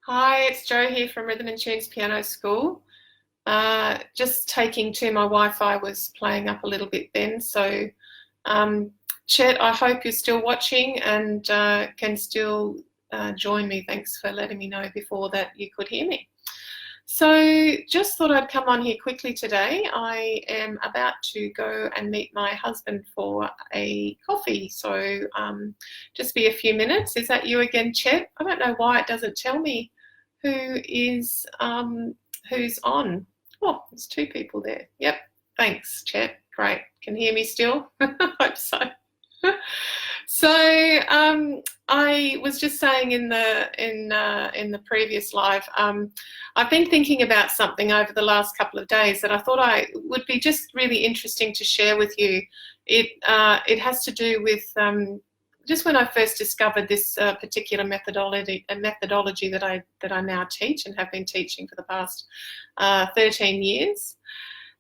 Hi, it's Jo here from Rhythm and Tunes Piano School. Just taking to my Wi-Fi was playing up a little bit then. So, um, Chet, I hope you're still watching and can still join me. Thanks for letting me know before that you could hear me. So, just thought I'd come on here quickly today. I am about to go and meet my husband for a coffee. So, just be a few minutes. Is that you again, Chet? I don't know why it doesn't tell me who's on. Oh, there's two people there. Yep. Thanks, Chet. Great. Can hear me still? Hope so. So I was just saying in the previous live, I've been thinking about something over the last couple of days that I thought I would be just really interesting to share with you. It has to do with just when I first discovered this particular methodology that I now teach and have been teaching for the past 13 years.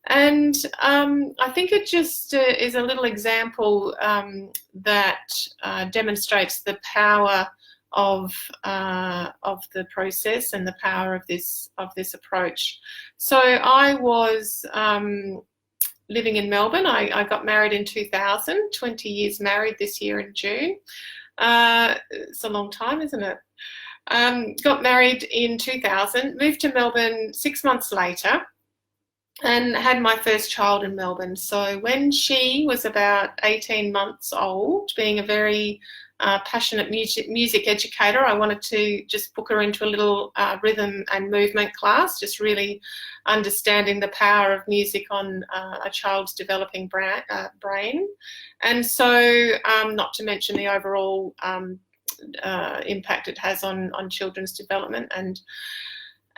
And I think it just is a little example that demonstrates the power of the process and the power of this approach. So I was living in Melbourne. I got married in 2000, 20 years married this year in June. It's a long time, isn't it? Got married in 2000, moved to Melbourne 6 months later, and had my first child in Melbourne. So when she was about 18 months old, being a very passionate music educator, I wanted to just book her into a little rhythm and movement class, just really understanding the power of music on a child's developing brain. And so, not to mention the overall impact it has on children's development. And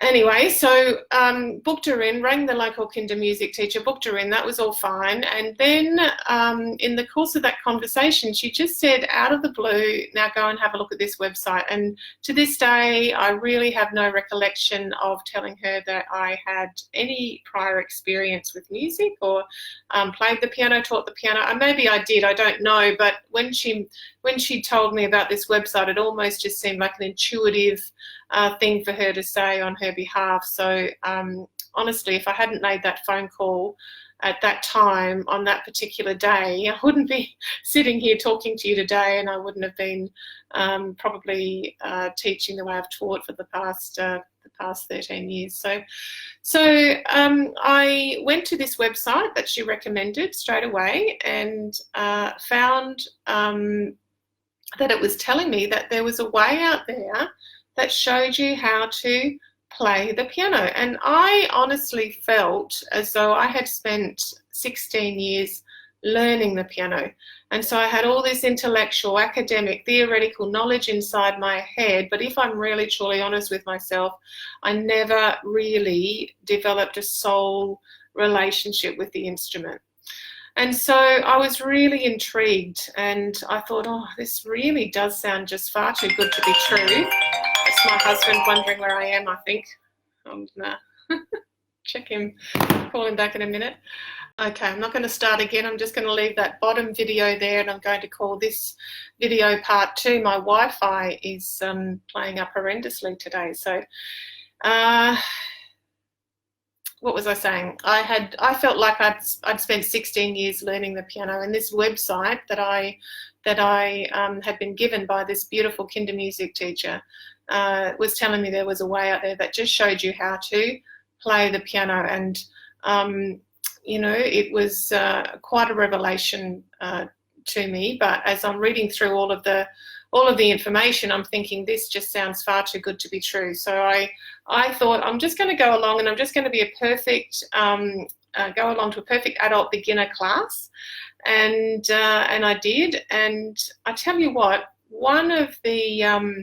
anyway, so booked her in, rang the local kinder music teacher, booked her in, that was all fine. And then in the course of that conversation, she just said out of the blue, now go and have a look at this website. And to this day, I really have no recollection of telling her that I had any prior experience with music or played the piano, taught the piano. Maybe I did, I don't know. But when she told me about this website, it almost just seemed like an intuitive thing for her to say on her behalf. So honestly, if I hadn't made that phone call at that time on that particular day, I wouldn't be sitting here talking to you today, and I wouldn't have been probably teaching the way I've taught for the past 13 years. So I went to this website that she recommended straight away and found that it was telling me that there was a way out there that showed you how to play the piano. And I honestly felt as though I had spent 16 years learning the piano. And so I had all this intellectual, academic, theoretical knowledge inside my head. But if I'm really truly honest with myself, I never really developed a soul relationship with the instrument. And so I was really intrigued, and I thought, oh, this really does sound just far too good to be true. It's my husband wondering where I am, I think. I'm going to check him, call him back in a minute. Okay, I'm not going to start again. I'm just going to leave that bottom video there, and I'm going to call this video part 2. My Wi-Fi is playing up horrendously today. So what was I saying? I felt like I'd spent 16 years learning the piano, and this website that I had been given by this beautiful kinder music teacher was telling me there was a way out there that just showed you how to play the piano. And you know, it was quite a revelation to me. But as I'm reading through all of the information, I'm thinking this just sounds far too good to be true. So I thought I'm just going to go along, and I'm just going to be a perfect go along to a perfect adult beginner class, and I did. And I tell you what, one of the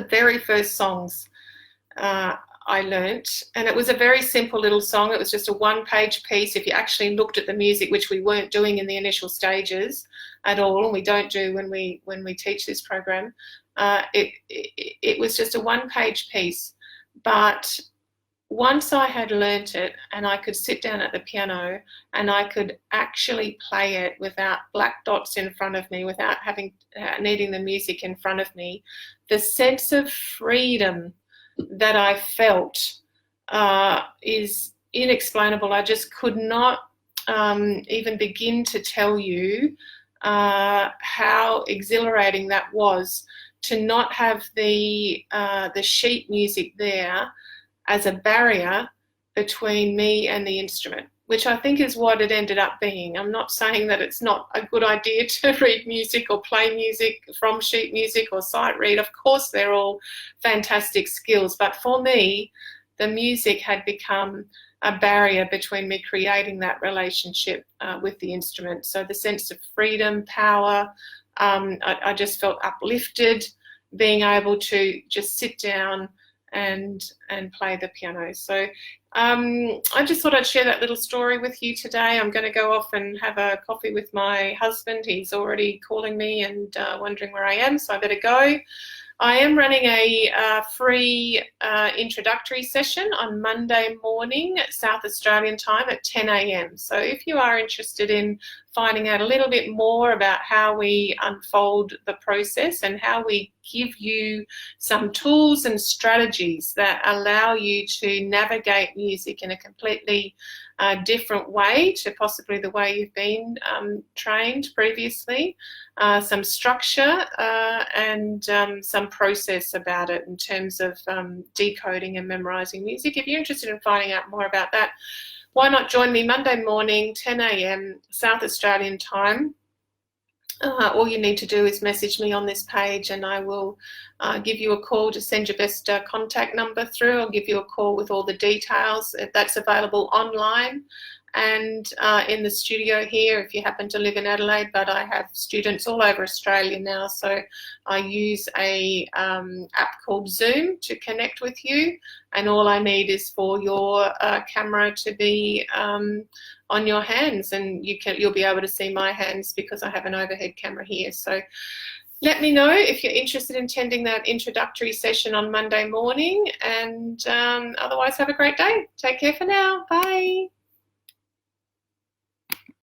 very first songs I learnt, and it was a very simple little song. It was just a one-page piece. If you actually looked at the music, which we weren't doing in the initial stages at all, and we don't do when we teach this program, it was just a one-page piece. But once I had learnt it and I could sit down at the piano and I could actually play it without black dots in front of me, without needing the music in front of me, the sense of freedom that I felt is inexplainable. I just could not even begin to tell you how exhilarating that was, to not have the sheet music there as a barrier between me and the instrument, which I think is what it ended up being. I'm not saying that it's not a good idea to read music or play music from sheet music or sight read. Of course, they're all fantastic skills, but for me, the music had become a barrier between me creating that relationship with the instrument. So the sense of freedom, power, I just felt uplifted being able to just sit down and play the piano. So I just thought I'd share that little story with you today. I'm going to go off and have a coffee with my husband. He's already calling me and wondering where I am, so I better go. I am running a free introductory session on Monday morning, South Australian time at 10 a.m. So if you are interested in finding out a little bit more about how we unfold the process and how we give you some tools and strategies that allow you to navigate music in a completely different way to possibly the way you've been trained previously, some structure and some process about it in terms of decoding and memorizing music. If you're interested in finding out more about that, why not join me Monday morning, 10 a.m. South Australian time. All you need to do is message me on this page and I will give you a call. Just send your best contact number through. I'll give you a call with all the details. That's available online and in the studio here if you happen to live in Adelaide, but I have students all over Australia now, so I use a app called Zoom to connect with you, and all I need is for your camera to be on your hands, and you'll be able to see my hands because I have an overhead camera here. So let me know if you're interested in attending that introductory session on Monday morning, and otherwise have a great day. Take care for now. Bye.